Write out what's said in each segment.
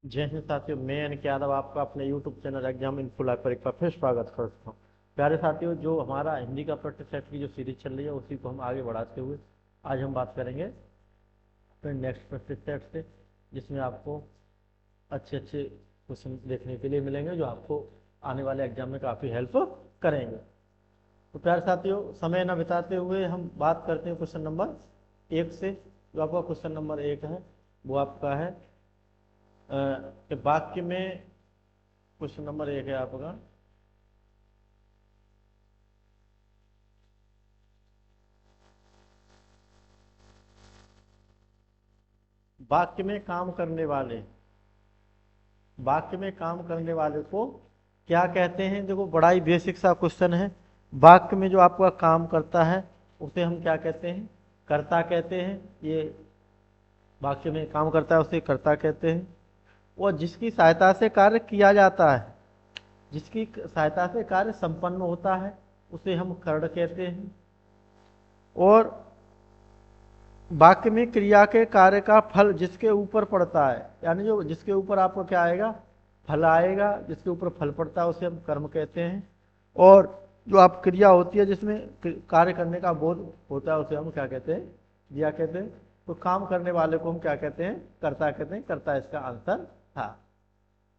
जय हिंद साथियों, मैं अनिक यादव आपका अपने YouTube channel exam in full पर एक बार फिर स्वागत करता हूँ। प्यारे साथियों, जो हमारा हिंदी का प्रैक्टिस सेट की जो सीरीज चल रही है उसी को हम आगे बढ़ाते हुए आज हम बात करेंगे अपने नेक्स्ट प्रैक्टिस सेट से, जिसमें आपको अच्छे अच्छे क्वेश्चन देखने के लिए मिलेंगे जो आपको आने वाले एग्जाम में काफ़ी हेल्प करेंगे। तो प्यारे साथियों, समय न बिताते हुए हम बात करते हैं क्वेश्चन नंबर 1 से। जो आपका क्वेश्चन नंबर 1 है वो आपका है कि वाक्य में, क्वेश्चन नंबर 1 है आपका, वाक्य में काम करने वाले, वाक्य में काम करने वाले को क्या कहते हैं। देखो, बड़ा ही बेसिक सा क्वेश्चन है। वाक्य में जो आपका काम करता है उसे हम क्या कहते हैं? कर्ता कहते हैं। ये वाक्य में काम करता है उसे कर्ता कहते हैं। और जिसकी सहायता से कार्य किया जाता है, जिसकी सहायता से कार्य संपन्न होता है उसे हम कर्ण कहते हैं। और वाक्य में क्रिया के कार्य का फल जिसके ऊपर पड़ता है, यानी जो जिसके ऊपर आपको क्या आएगा? फल आएगा। जिसके ऊपर फल पड़ता है उसे हम कर्म कहते हैं। और जो आप क्रिया होती है जिसमें कार्य करने का बोध होता है उसे हम क्या कहते हैं? क्रिया कहते हैं। तो काम करने वाले को हम क्या कहते हैं? कर्ता कहते हैं। कर्ता इसका आंसर था।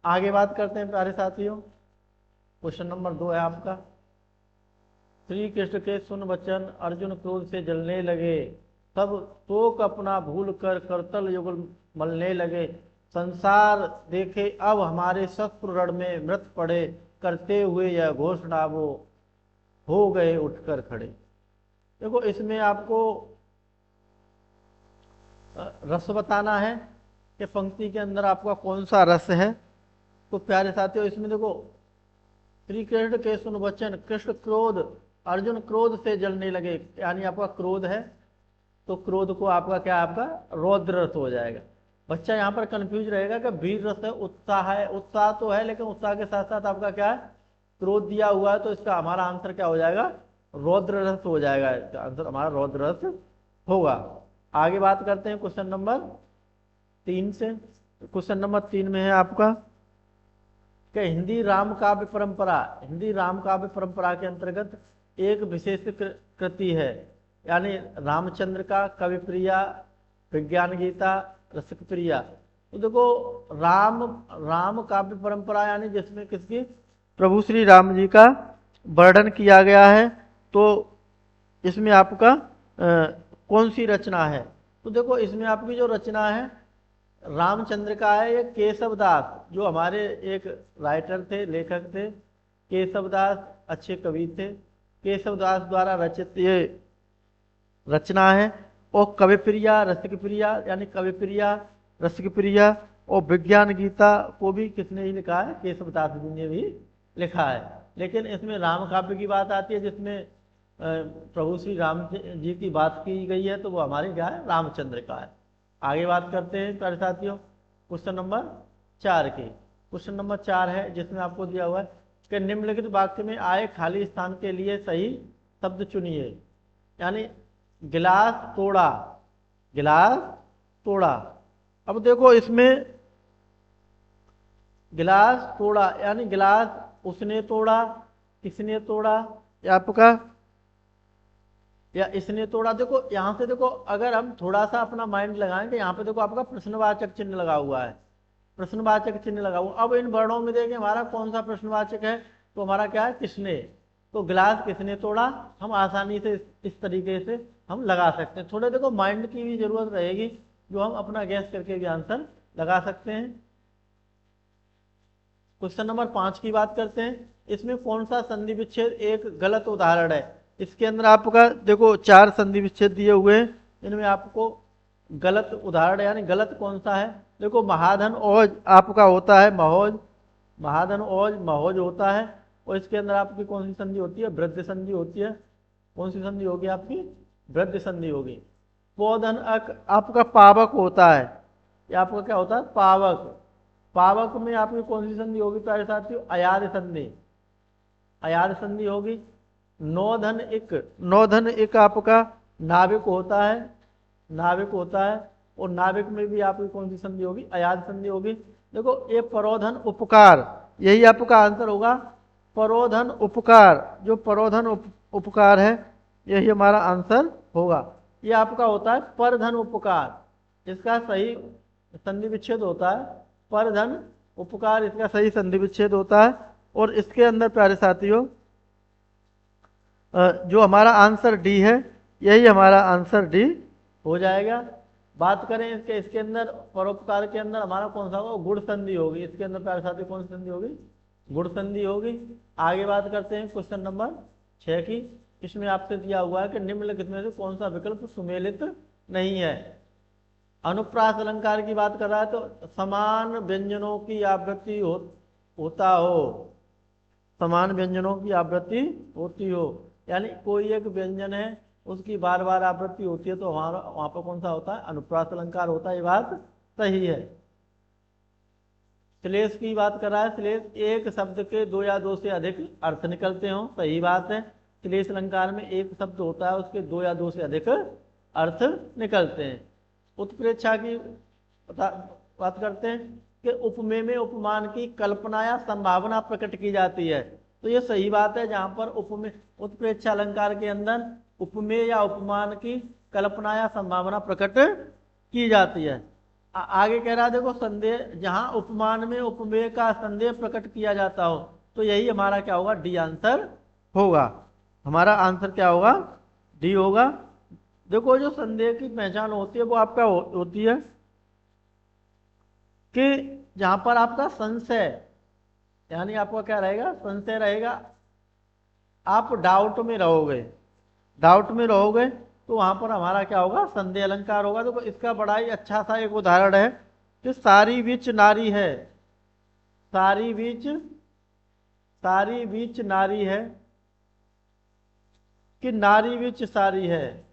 आगे बात करते हैं प्यारे साथियों। क्वेश्चन नंबर 2 है आपका, श्री कृष्ण के सुन वचन अर्जुन क्रोध से जलने लगे, तब शोक अपना भूल कर करतल युगल मलने लगे। संसार देखे अब हमारे शत्रु रण में मृत पड़े, करते हुए यह घोषणा वो हो गए उठकर खड़े। देखो, इसमें आपको रस बताना है कि पंक्ति के अंदर आपका कौन सा रस है। तो प्यारे साथियों, इसमें देखो, श्री कृष्ण के सुन वचन, कृष्ण क्रोध, अर्जुन क्रोध से जलने लगे, यानी आपका क्रोध है तो क्रोध को आपका क्या, आपका रौद्र रस हो जाएगा। बच्चा यहाँ पर कंफ्यूज रहेगा कि वीर रस है, उत्साह है। उत्साह तो है, लेकिन उत्साह के साथ साथ आपका क्या है? क्रोध दिया हुआ है। तो इसका हमारा आंसर क्या हो जाएगा? रौद्र रस हो जाएगा। इसका आंसर हमारा रौद्र रस होगा। आगे बात करते हैं क्वेश्चन नंबर 3 से। क्वेश्चन नंबर 3 में है आपका कि हिंदी राम काव्य परंपरा, हिंदी राम काव्य परंपरा के अंतर्गत एक विशेष कृति है, यानी रामचंद्र का कवि प्रिया, विज्ञान गीता, रसिक प्रिया। तो देखो, राम राम काव्य परंपरा यानी जिसमें किसकी? प्रभु श्री राम जी का वर्णन किया गया है। तो इसमें आपका कौन सी रचना है? तो देखो, इसमें आपकी जो रचना है रामचंद्र का है, ये केशव दास, जो हमारे एक राइटर थे, लेखक थे। केशव दास अच्छे कवि थे। केशव दास द्वारा रचित ये रचना है। और कवि प्रिया, रसिक प्रिया, यानी कवि प्रिया, रसिक प्रिया और विज्ञान गीता को भी किसने ही लिखा है? केशव दास जी ने भी लिखा है। लेकिन इसमें राम काव्य की बात आती है जिसमें प्रभु श्री राम जी की बात की गई है, तो वो हमारे क्या है? रामचंद्र का है। आगे बात करते हैं प्यारे साथियों क्वेश्चन नंबर 4 की। क्वेश्चन नंबर 4 है जिसमें आपको दिया हुआ है कि निम्नलिखित वाक्य में आए खाली स्थान के लिए सही शब्द चुनिए। यानी गिलास तोड़ा, गिलास तोड़ा। अब देखो, इसमें गिलास तोड़ा यानी गिलास उसने तोड़ा, किसने तोड़ा, या आपका या इसने तोड़ा। देखो, यहां से देखो, अगर हम थोड़ा सा अपना माइंड लगाएंगे, यहाँ पे देखो आपका प्रश्नवाचक चिन्ह लगा हुआ है, प्रश्नवाचक चिन्ह लगा हुआ। अब इन वर्णों में देखें हमारा कौन सा प्रश्नवाचक है, तो हमारा क्या है? किसने। तो गिलास किसने तोड़ा हम आसानी से इस तरीके से हम लगा सकते हैं। थोड़े देखो माइंड की भी जरूरत रहेगी, जो हम अपना गैस करके भी आंसर लगा सकते हैं। क्वेश्चन नंबर 5 की बात करते हैं। इसमें कौन सा संधि विच्छेद एक गलत उदाहरण है? इसके अंदर आपका देखो 4 संधि विच्छेद दिए हुए हैं, इनमें आपको गलत उदाहरण यानी गलत कौन सा है? देखो, महाधन ओज आपका होता है महोज, महाधन ओज महोज होता है। और इसके अंदर आपकी कौन सी संधि होती है? वृद्ध संधि होती है। कौन सी संधि होगी आपकी? वृद्ध संधि होगी। पोधन अक आपका पावक होता है। ये आपका क्या होता है? पावक। पावक में आपकी कौन सी संधि होगी प्यारे साथियों? अयाद संधि, अयाद संधि होगी। नौधन इक, नौधन इक आपका नाविक होता है, नाविक होता है। और नाविक में भी आपकी कौन सी संधि होगी? अयाद संधि होगी। देखो ये परोधन उपकार, यही आपका आंसर होगा। परोधन उपकार, जो परोधन उपकार है यही हमारा आंसर होगा। ये आपका होता है परधन उपकार, इसका सही संधि विच्छेद होता है परधन उपकार, इसका सही संधि विच्छेद होता है। और इसके अंदर प्यारे साथियों जो हमारा आंसर डी है यही हमारा आंसर डी हो जाएगा। बात करें इसके अंदर परोपकार के अंदर हमारा कौन सा होगा, गुण संधि होगी। इसके अंदर प्यारे साथी कौन सी संधि होगी, गुण संधि होगी। आगे बात करते हैं क्वेश्चन नंबर 6 की। इसमें आपसे दिया हुआ है कि निम्नलिखित में से कौन सा विकल्प सुमेलित नहीं है। अनुप्रास अलंकार की बात कर रहा है तो समान व्यंजनों की आवृत्ति होता हो, समान व्यंजनों की आवृत्ति होती हो, यानी कोई एक व्यंजन है उसकी बार बार आवृत्ति होती है तो हमारा वहां पर कौन सा होता है, अनुप्रास अलंकार होता है। ये बात सही है। श्लेष की बात कर रहा है, श्लेष एक शब्द के दो या दो से अधिक अर्थ निकलते हो, सही बात है। श्लेष अलंकार में एक शब्द होता है उसके दो या दो से अधिक अर्थ निकलते हैं। उत्प्रेक्षा की बात करते हैं कि उपमेय में उपमान की कल्पना या संभावना प्रकट की जाती है, तो ये सही बात है। जहां पर उपमेय उत्प्रेक्षा अलंकार के अंदर उपमेय या उपमान की कल्पना या संभावना प्रकट की जाती है। आगे कह रहा है देखो संदेह, जहां उपमान में उपमेय का संदेह प्रकट किया जाता हो, तो यही हमारा क्या होगा, डी आंसर होगा। हमारा आंसर क्या होगा, डी होगा। देखो जो संदेह की पहचान होती है वो आपका होती है कि जहां पर आपका संशय, यानी आपका क्या रहेगा, संशय रहेगा, आप डाउट में रहोगे, डाउट में रहोगे तो वहां पर हमारा क्या होगा, संदेह अलंकार होगा। देखो इसका बड़ा ही अच्छा सा एक उदाहरण है कि सारी बीच नारी है, सारी बीच नारी है, कि नारी बीच सारी है,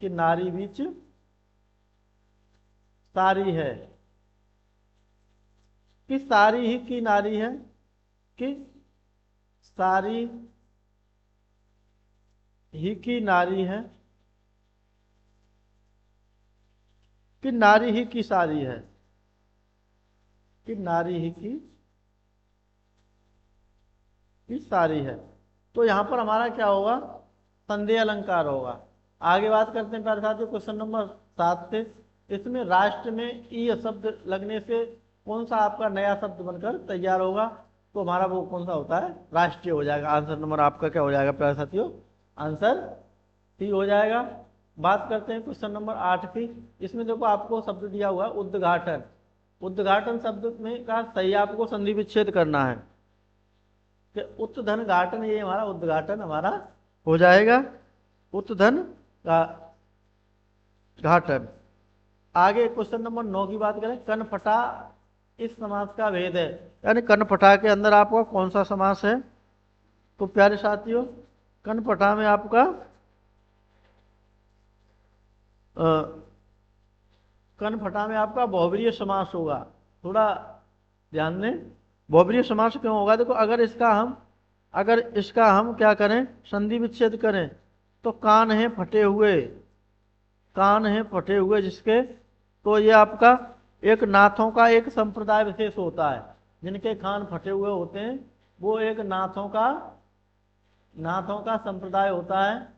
कि नारी बीच सारी है, कि सारी ही की नारी है, कि सारी ही की नारी है, कि नारी ही की सारी है, कि नारी ही की सारी है। तो यहां पर हमारा क्या होगा, संदेह अलंकार होगा। आगे बात करते हैं प्यारे साथियों क्वेश्चन नंबर 7 से। इसमें राष्ट्र में ई शब्द लगने से कौन सा आपका नया शब्द बनकर तैयार होगा, तो हमारा वो कौन सा होता है, राष्ट्रीय हो जाएगा। आंसर नंबर आपका क्या हो जाएगा प्यारे साथियों, आंसर सी हो जाएगा। बात करते हैं क्वेश्चन नंबर 8 की। इसमें देखो आपको शब्द दिया हुआ है उद्घाटन, उद्घाटन शब्द में का सही आपको संधि विच्छेद करना है कि उत्धन घाटन, ये हमारा उद्घाटन हमारा हो जाएगा, उत्धन का घाटन। आगे क्वेश्चन नंबर 9 की बात करें, कनफटा इस समास का भेद है, यानी कनफटा के अंदर आपका कौन सा समास है, तो प्यारे साथियों कनफटा में आपका कनफटा में आपका बहुब्रीहि समास होगा। थोड़ा ध्यान दें, बहुब्रीहि समास क्यों होगा, देखो अगर इसका हम क्या करें, संधि विच्छेद करें तो कान है फटे हुए, कान है फटे हुए जिसके, तो ये आपका एक नाथों का एक संप्रदाय विशेष होता है, जिनके कान फटे हुए होते हैं वो एक नाथों का संप्रदाय होता है,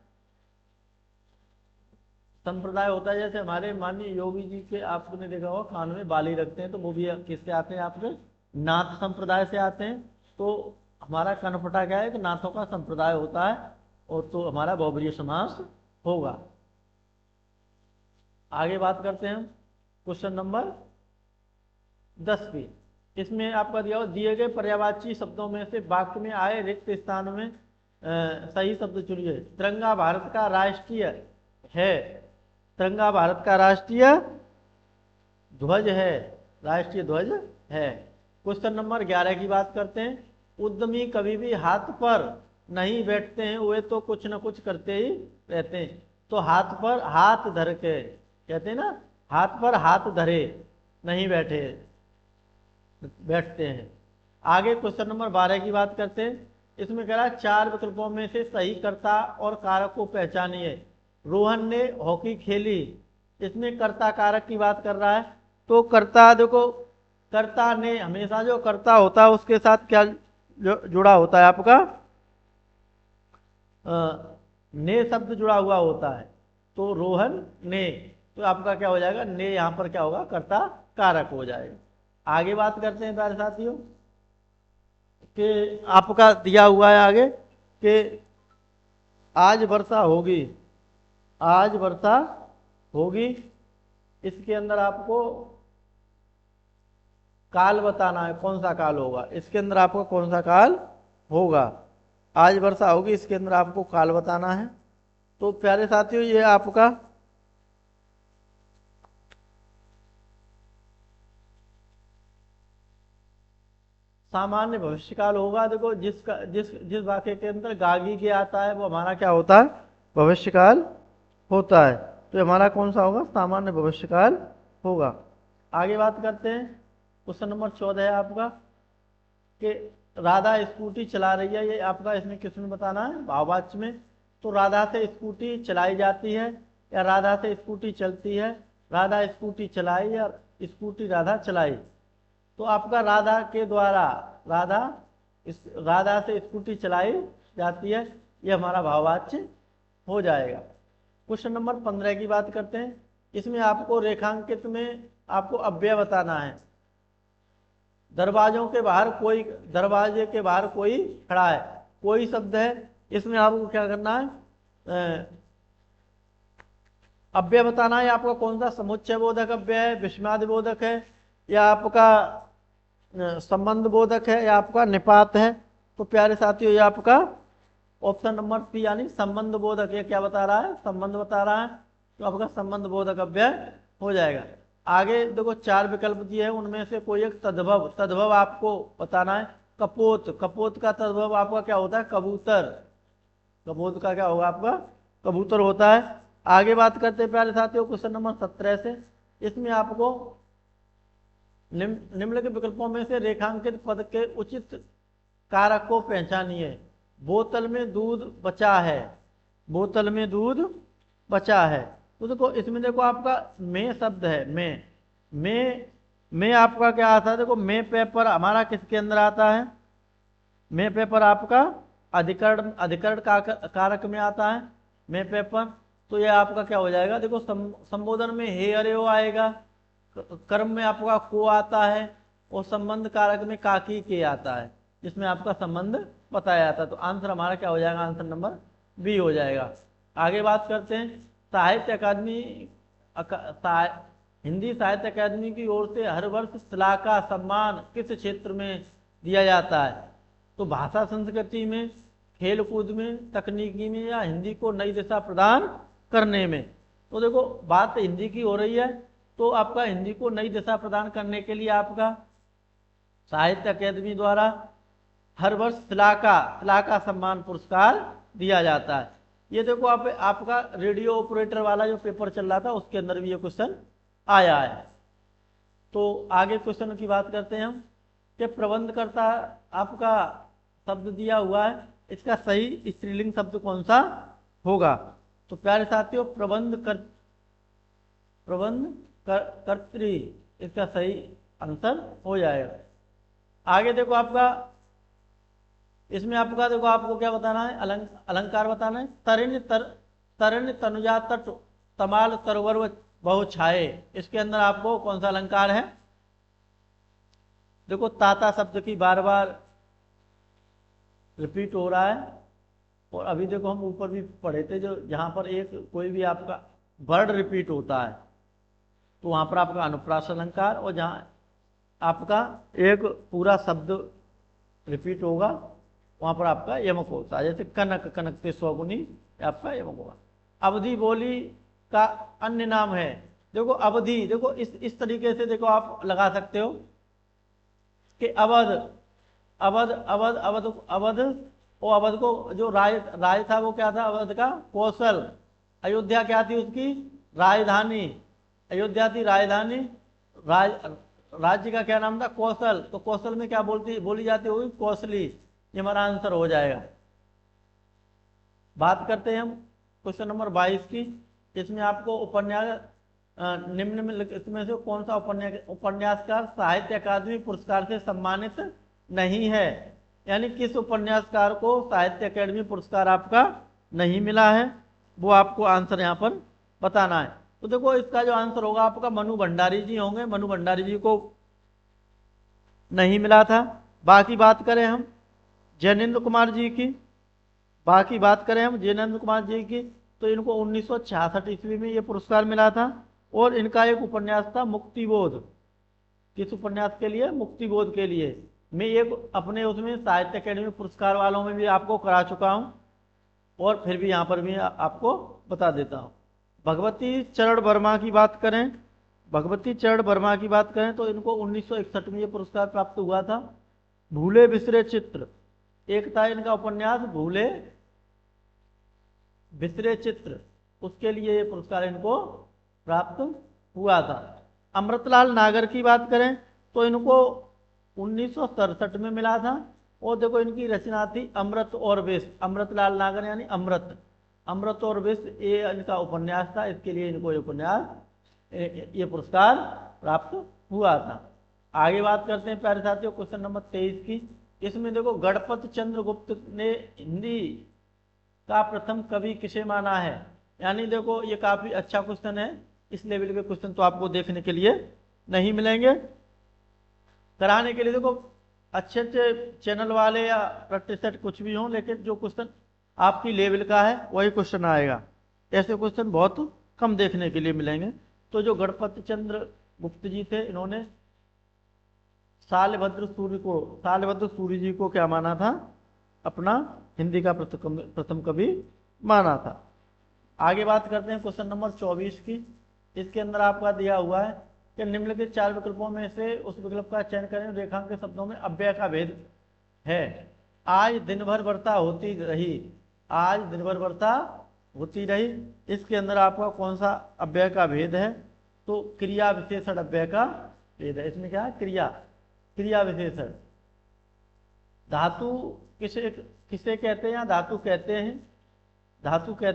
संप्रदाय होता है। जैसे हमारे माननीय योगी जी के आपने देखा होगा कान में बाली रखते हैं, तो वो भी किससे आते हैं, आपके नाथ संप्रदाय से आते हैं। तो हमारा कनफटा क्या है कि नाथों का संप्रदाय होता है, और तो हमारा बहुब्रीहि समास होगा। आगे बात करते हैं क्वेश्चन नंबर 10 की। इसमें आपका दिया हुआ, दिए गए पर्यायवाची शब्दों में से वाक्य में आए रिक्त स्थान में सही शब्द चुनिए। तिरंगा भारत का राष्ट्रीय है, तिरंगा भारत का राष्ट्रीय ध्वज है, राष्ट्रीय ध्वज है। क्वेश्चन नंबर 11 की बात करते हैं, उद्यमी कभी भी हाथ पर नहीं बैठते हैं, वे तो कुछ न कुछ करते ही रहते हैं। तो हाथ पर हाथ धर के कहते हैं ना, हाथ पर हाथ धरे नहीं बैठते हैं। आगे क्वेश्चन नंबर 12 की बात करते हैं। इसमें कह रहा है चार विकल्पों में से सही कर्ता और कारक को पहचानिए। रोहन ने हॉकी खेली, इसमें कर्ता कारक की बात कर रहा है। तो कर्ता देखो कर्ता ने, हमेशा जो कर्ता होता है उसके साथ क्या जुड़ा होता है आपका, ने शब्द जुड़ा हुआ होता है। तो रोहन ने, तो आपका क्या हो जाएगा, ने यहां पर क्या होगा, कर्ता कारक हो जाएगा। आगे बात करते हैं प्यारे साथियों कि आपका दिया हुआ है आगे कि आज वर्षा होगी, आज वर्षा होगी, इसके अंदर आपको काल बताना है, कौन सा काल होगा, इसके अंदर आपको कौन सा काल होगा। आज वर्षा होगी, इसके अंदर आपको काल बताना है। तो प्यारे साथियों ये आपका सामान्य भविष्यकाल होगा। देखो जिसका जिस वाक्य के अंदर गागी के आता है वो हमारा क्या होता है, भविष्यकाल होता है। तो हमारा कौन सा होगा, सामान्य भविष्यकाल होगा। आगे बात करते हैं, क्वेश्चन नंबर 14 है आपका कि राधा स्कूटी चला रही है, ये आपका इसमें किसमें बताना है, भाववाच्य में। तो राधा से स्कूटी चलाई जाती है या राधा से स्कूटी चलती है, राधा स्कूटी चलाई या स्कूटी राधा चलाई। तो आपका राधा के द्वारा, राधा से स्कूटी चलाई जाती है, ये हमारा भाववाच्य हो जाएगा। क्वेश्चन नंबर 15 की बात करते हैं। इसमें आपको रेखांकित में आपको अव्यय बताना है। दरवाजे के बाहर कोई खड़ा है, कोई शब्द है, इसमें आपको क्या करना है, अव्यय बताना है। आपका कौन सा समुच्चय बोधक अव्यय है, विस्मयादि बोधक है, या आपका संबंध बोधक है, या आपका निपात है। तो प्यारे साथियों ये आपका ऑप्शन नंबर सी यानी संबंध बोधक, ये क्या बता रहा है, संबंध बता रहा है। तो आपका संबंध बोधक अव्यय हो जाएगा। आगे देखो 4 विकल्प दिए हैं, उनमें से कोई एक तद्भव आपको बताना है। कपोत का तद्भव आपका क्या होता है, कबूतर। कपोत का क्या होगा आपका, कबूतर होता है। आगे बात करते हैं प्यारे साथियों क्वेश्चन नंबर 17 से। इसमें आपको निम्नलिखित विकल्पों में से रेखांकित पद के उचित कारक को पहचानिए। बोतल में दूध बचा है, बोतल में दूध बचा है। तो देखो इसमें देखो आपका में शब्द है, में आपका क्या आता है, देखो में पेपर हमारा किसके अंदर आता है, में पेपर आपका अधिकरण कारक में आता है, में पेपर। तो यह आपका क्या हो जाएगा, देखो संबोधन में हे अरे हो आएगा, कर्म में आपका को आता है, और संबंध कारक में काकी के आता है, जिसमें आपका संबंध बताया जाता है। तो आंसर हमारा क्या हो जाएगा, आंसर नंबर बी हो जाएगा। आगे बात करते हैं, साहित्य अकादमी हिंदी साहित्य अकादमी की ओर से हर वर्ष श्लाघा सम्मान किस क्षेत्र में दिया जाता है। तो भाषा संस्कृति में, खेल कूद में, तकनीकी में, या हिंदी को नई दिशा प्रदान करने में। तो देखो बात हिंदी की हो रही है, तो आपका हिंदी को नई दिशा प्रदान करने के लिए आपका साहित्य अकादमी द्वारा हर वर्ष श्लाघा सम्मान पुरस्कार दिया जाता है। ये देखो आपका रेडियो ऑपरेटर वाला जो पेपर चल रहा था उसके अंदर भी ये क्वेश्चन आया है। तो आगे क्वेश्चन की बात करते हैं हम कि प्रबंधकर्ता आपका शब्द दिया हुआ है, इसका सही स्त्रीलिंग शब्द कौन सा होगा। तो प्यारे साथियों कर्त्री इसका सही आंसर हो जाएगा। आगे देखो आपका इसमें आपका देखो आपको क्या बताना है, अलंकार बताना है। तरिण तनुजा तट तमाल तरवर बहु छाए, इसके अंदर आपको कौन सा अलंकार है। देखो ताता शब्द की बार बार रिपीट हो रहा है, और अभी देखो हम ऊपर भी पढ़े थे, जो जहां पर एक कोई भी आपका वर्ड रिपीट होता है तो वहां पर आपका अनुप्रास अलंकार, और जहां आपका एक पूरा शब्द रिपीट होगा वहां पर आपका यमक होता है। जैसे कनक, कनक से स्वगुनी, आपका यमक होगा। अवधि बोली का अन्य नाम है। देखो अवधि, देखो इस तरीके से देखो आप लगा सकते हो कि अवध, अवध अवध अवध अवध, वो अवध को जो राज था वो क्या था, अवध का कौशल। अयोध्या क्या थी उसकी राजधानी, अयोध्या थी राजधानी, राज्य का क्या नाम था, कौशल। तो कौशल में क्या बोली जाती होगी, कौशली। ये हमारा आंसर हो जाएगा। बात करते हैं हम क्वेश्चन नंबर 22 की। इसमें आपको उपन्यास निम्नलिखित में से कौन सा उपन्यासकार साहित्य अकादमी पुरस्कार से सम्मानित नहीं है। यानी किस उपन्यासकार को साहित्य अकादमी पुरस्कार आपका नहीं मिला है, वो आपको आंसर यहाँ पर बताना है। तो देखो इसका जो आंसर होगा आपका मनु भंडारी जी होंगे। मनु भंडारी जी को नहीं मिला था। बाकी बात करें हम जैनेन्द्र कुमार जी की, तो इनको 1966 ईस्वी में ये पुरस्कार मिला था। और इनका एक उपन्यास था मुक्तिबोध। किस उपन्यास के लिए? मुक्तिबोध के लिए। मैं एक अपने उसमें साहित्य अकादमी पुरस्कार वालों में भी आपको करा चुका हूँ, और फिर भी यहाँ पर भी आपको बता देता हूँ। भगवती चरण वर्मा की बात करें तो इनको 1961 में ये पुरस्कार प्राप्त हुआ था। भूले बिसरे चित्र, एक था इनका उपन्यास भूले बिसरे चित्र, उसके लिए ये पुरस्कार इनको प्राप्त हुआ था। अमृतलाल नागर की बात करें तो इनको 1967 में मिला था। और देखो इनकी रचना थी अमृत और विष। अमृतलाल नागर यानी अमृत और विष, ये इनका उपन्यास था। इसके लिए इनको ये पुरस्कार प्राप्त हुआ था। आगे बात करते हैं प्यारे साथियों क्वेश्चन नंबर 23 की। इसमें देखो गणपत चंद्र गुप्त ने हिंदी का प्रथम कवि किसे माना है। यानी देखो ये काफी अच्छा क्वेश्चन है। इस लेवल के क्वेश्चन तो आपको देखने के लिए नहीं मिलेंगे। कराने के लिए देखो अच्छे चैनल वाले या प्रतिशत कुछ भी हों, लेकिन जो क्वेश्चन आपकी लेवल का है वही क्वेश्चन आएगा। ऐसे क्वेश्चन बहुत कम देखने के लिए मिलेंगे। तो जो गणपत चंद्र गुप्त जी थे, इन्होंने शालभद्र सूर्य जी को क्या माना था? अपना हिंदी का प्रथम कवि माना था। आगे बात करते हैं क्वेश्चन नंबर 24 की। इसके अंदर आपका दिया हुआ है कि निम्नलिखित 4 विकल्पों में से उस विकल्प का चयन करें रेखांकित शब्दों में अव्यय का भेद है। आज दिन भर वर्षा होती रही, इसके अंदर आपका कौन सा अव्यय का भेद है? तो क्रिया विशेषण अव्यय का भेद है। इसमें क्या है? क्रिया विशेषण। धातु किसे कहते हैं या धातु कहते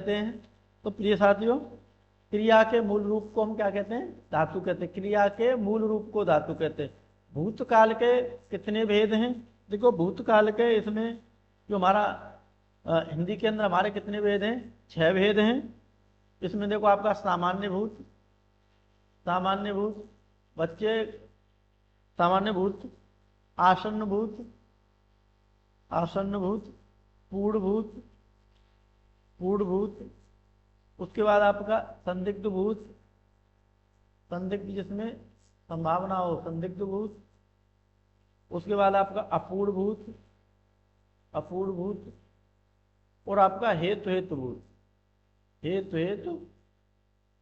हैं। तो प्रिय साथियों, क्रिया के मूल रूप को हम क्या कहते हैं? धातु कहते हैं। क्रिया के मूल रूप को धातु कहते हैं। भूतकाल के कितने भेद हैं? देखो भूतकाल के इसमें जो हमारा हिंदी के अंदर हमारे कितने भेद हैं? 6 भेद हैं। इसमें देखो आपका सामान्य भूत, आसन्न भूत, पूर्ण भूत, उसके बाद आपका संदिग्ध भूत, जिसमें संभावना हो, संदिग्ध भूत। उसके बाद आपका अपूर्ण भूत, और आपका हेतु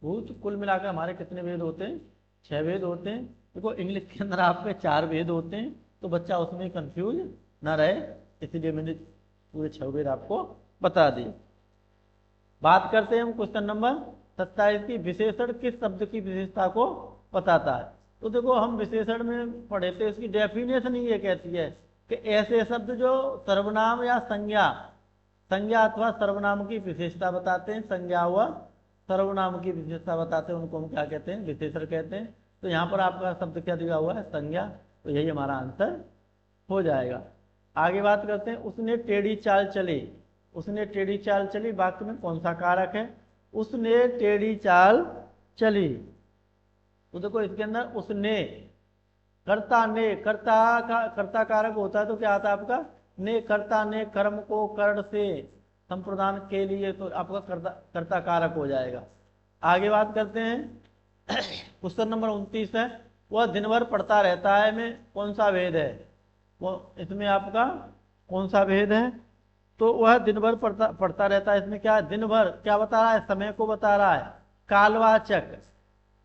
भूत। कुल मिलाकर हमारे कितने भेद होते हैं? 6 भेद होते हैं। देखो इंग्लिश के अंदर आपके 4 भेद होते हैं, तो बच्चा उसमें कंफ्यूज ना रहे, इसलिए मैंने पूरे 6 भेद आपको बता दिए। बात करते हैं हम क्वेश्चन नंबर 27 की। विशेषण किस शब्द की विशेषता को बताता है? तो देखो हम विशेषण में पढ़े थे, इसकी डेफिनेशन ही ये कहती है कि ऐसे शब्द जो सर्वनाम या संज्ञा अथवा सर्वनाम की विशेषता बताते हैं, संज्ञा व सर्वनाम की विशेषता बताते हैं, उनको हम क्या कहते हैं? विशेषण कहते हैं। तो यहाँ पर आपका शब्द क्या दिया हुआ है? संज्ञा। तो यही हमारा आंसर हो जाएगा। आगे बात करते हैं, उसने टेढ़ी चाल चली वाक्य में कौन सा कारक है? उसने टेढ़ी चाल चली। तो देखो इसके अंदर उसने, कर्ता कारक होता है, तो क्या आता है आपका? ने। कर्ता ने कर्म को कर्ण से संप्रदान के लिए, तो आपका कर्ता कारक हो जाएगा। आगे बात करते हैं क्वेश्चन नंबर 29 है। वह दिन भर पढ़ता रहता है में कौन सा भेद है? वो इसमें आपका कौन सा भेद है? तो वह दिन भर पढ़ता रहता है, इसमें क्या है? दिन भर क्या बता रहा है? समय को बता रहा है।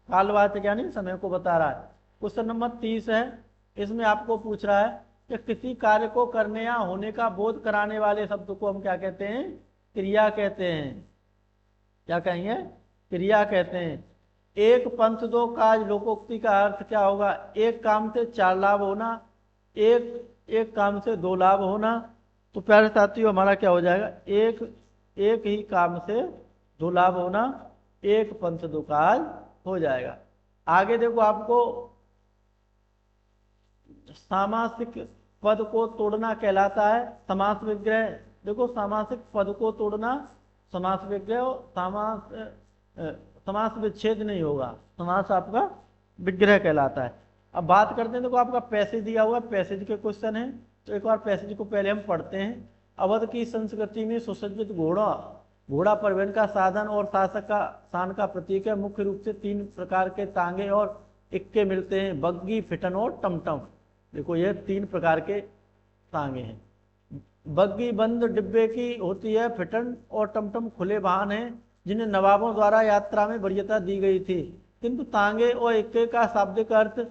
कालवाचक यानी समय को बता रहा है। क्वेश्चन नंबर 30 है। इसमें आपको पूछ रहा है कि किसी कार्य को करने या होने का बोध कराने वाले शब्द को हम क्या कहते हैं? क्रिया कहते हैं। क्या कहेंगे? क्रिया कहते हैं। एक पंथ 2 काज लोकोक्ति का अर्थ क्या होगा? एक काम से 4 लाभ होना, एक काम से 2 लाभ होना। तो प्यारे साथियों हमारा क्या हो जाएगा? एक ही काम से 2 लाभ होना, एक पंथ 2 काज हो जाएगा। आगे देखो आपको सामासिक पद को तोड़ना कहलाता है समास विग्रह। देखो सामासिक पद को तोड़ना समास विग्रह और समास विच्छेद नहीं होगा, समास आपका विग्रह कहलाता है। अब बात करते हैं, देखो आपका पैसेज दिया हुआ, पैसेज के क्वेश्चन है, तो एक बार पैसेज को पहले हम पढ़ते हैं। अवध की संस्कृति में सुसज्जित घोड़ा परिवहन का साधन और शासक का शान का प्रतीक है। मुख्य रूप से 3 प्रकार के तांगे और इक्के मिलते हैं, बग्गी, फिटन और टमटम। देखो ये 3 प्रकार के तांगे हैं। बग्गी बंद डिब्बे की होती है, फिटन और टमटम खुले वाहन हैं जिन्हें नवाबों द्वारा यात्रा में वरीयता दी गई थी। किंतु तांगे और इक्के का शाब्दिक अर्थ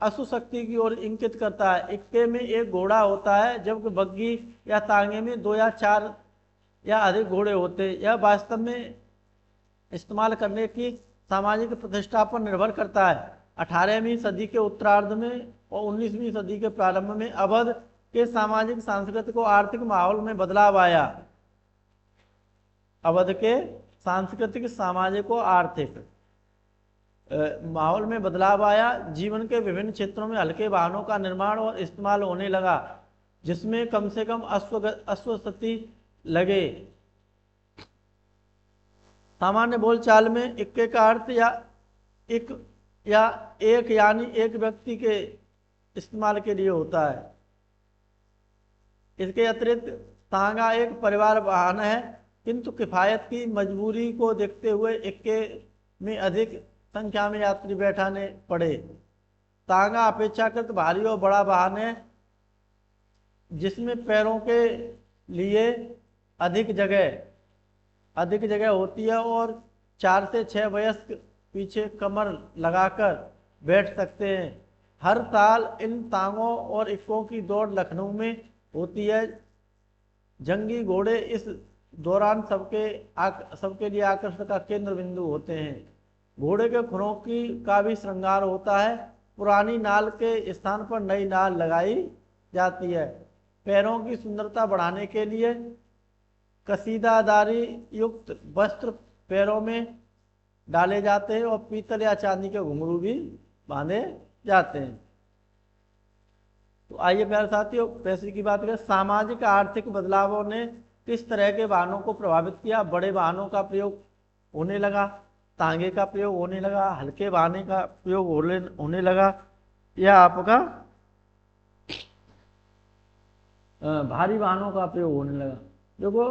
अशुशक्ति की ओर इंगित करता है। इक्के में एक घोड़ा होता है, जबकि बग्गी या तांगे में 2 या 4 या अधिक घोड़े होते हैं। यह वास्तव में इस्तेमाल करने की सामाजिक प्रतिष्ठा पर निर्भर करता है। 18वीं सदी के उत्तरार्ध में और 19वीं सदी के प्रारंभ में अवध के सामाजिक सांस्कृतिक और आर्थिक माहौल में बदलाव आया। अवध के सांस्कृतिक, सामाजिक और आर्थिक माहौल में बदलाव आया। जीवन के विभिन्न क्षेत्रों में हल्के वाहनों का निर्माण और इस्तेमाल होने लगा, जिसमें कम से कम अश्वशक्ति लगे। सामान्य बोलचाल में इक्के का अर्थ एक यानी एक व्यक्ति के इस्तेमाल के लिए होता है। इसके अतिरिक्त तांगा एक परिवार वाहन है, किंतु किफायत की मजबूरी को देखते हुए इक्के में अधिक संख्या में यात्री बैठाने पड़े। तांगा अपेक्षाकृत भारी और बड़ा वाहन है, जिसमें पैरों के लिए अधिक जगह होती है और 4 से 6 वयस्क पीछे कमर लगाकर बैठ सकते हैं। हर साल इन तांगों और इक्कों की दौड़ लखनऊ में होती है। जंगी घोड़े इस दौरान सबके लिए आकर्षण का केंद्र बिंदु होते हैं। घोड़े के खुरों का भी श्रृंगार होता है। पुरानी नाल के स्थान पर नई नाल लगाई जाती है। पैरों की सुंदरता बढ़ाने के लिए कसीदादारी युक्त वस्त्र पैरों में डाले जाते हैं और पीतल या चांदी के घुंघरू भी बांधे जाते हैं। तो आइए प्यारे साथियों, पैसे की बात करें। सामाजिक आर्थिक बदलावों ने किस तरह के वाहनों को प्रभावित किया? बड़े वाहनों का प्रयोग होने लगा, तांगे का प्रयोग होने लगा, हल्के वाहन का प्रयोग होने लगा, या आपका भारी वाहनों का प्रयोग होने लगा। देखो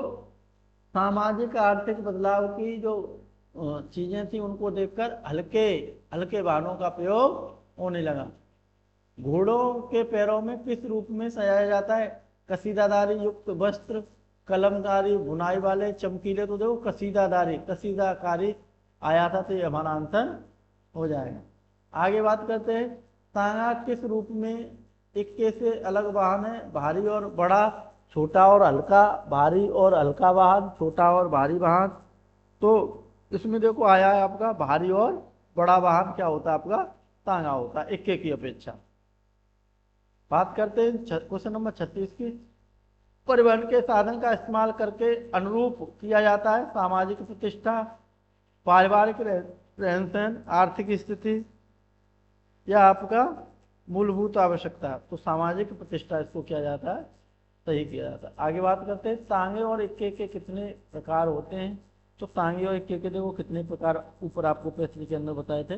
सामाजिक आर्थिक बदलाव की जो चीजें थी उनको देखकर हल्के वाहनों का प्रयोग होने लगा। घोड़ों के पैरों में किस रूप में सजाया जाता है? कसीदादारी युक्त वस्त्र, कलमकारी बुनाई वाले चमकीले। तो देखो कसीदाकारी आया था, तो ये हमारा आंसर हो जाएगा। आगे बात करते हैं, तांगा किस रूप में इक्के से अलग वाहन है? भारी और बड़ा, छोटा और हल्का, भारी और हल्का वाहन, छोटा और भारी वाहन। तो इसमें देखो आया है आपका भारी और बड़ा वाहन क्या होता है? आपका तांगा होता है इक्के की अपेक्षा। बात करते हैं क्वेश्चन नंबर 36 की। परिवहन के साधन का इस्तेमाल करके अनुरूप किया जाता है सामाजिक प्रतिष्ठा, पारिवारिक रहन सहन, आर्थिक स्थिति या आपका मूलभूत आवश्यकता। तो सामाजिक प्रतिष्ठा इसको किया जाता है, सही किया जाता है। आगे बात करते हैं, तांगे और इक्के के कितने प्रकार होते हैं? तो तांगे और इक्के के देखो कितने प्रकार ऊपर आपको प्रश्न के अंदर बताए थे,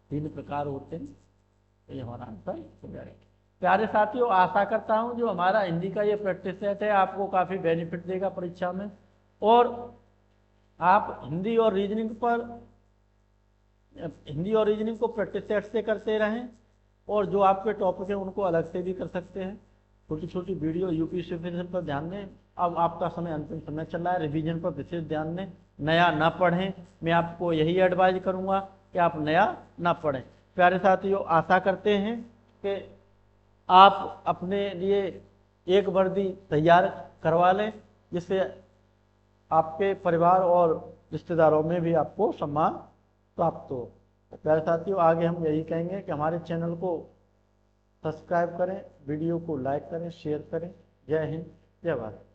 3 प्रकार होते हैं। तो ये हमारा आंसर हो जाएगा। प्यारे साथियों, आशा करता हूँ जो हमारा हिंदी का ये प्रैक्टिस सेट है आपको काफ़ी बेनिफिट देगा परीक्षा में, और आप हिंदी और रीजनिंग को प्रैक्टिस सेट से करते रहें, और जो आपके टॉपिक है उनको अलग से भी कर सकते हैं। छोटी छोटी वीडियो यूपीएससी पर ध्यान दें। अब आपका समय अंतिम समय चल रहा है, रिवीजन पर विशेष ध्यान दें, नया ना पढ़ें। मैं आपको यही एडवाइज करूँगा कि आप नया ना पढ़ें। प्यारे साथियों, आशा करते हैं कि आप अपने लिए एक वर्दी तैयार करवा लें, जिससे आपके परिवार और रिश्तेदारों में भी आपको सम्मान प्राप्त हो। प्यारे साथियों, आगे हम यही कहेंगे कि हमारे चैनल को सब्सक्राइब करें, वीडियो को लाइक करें, शेयर करें। जय हिंद, जय भारत।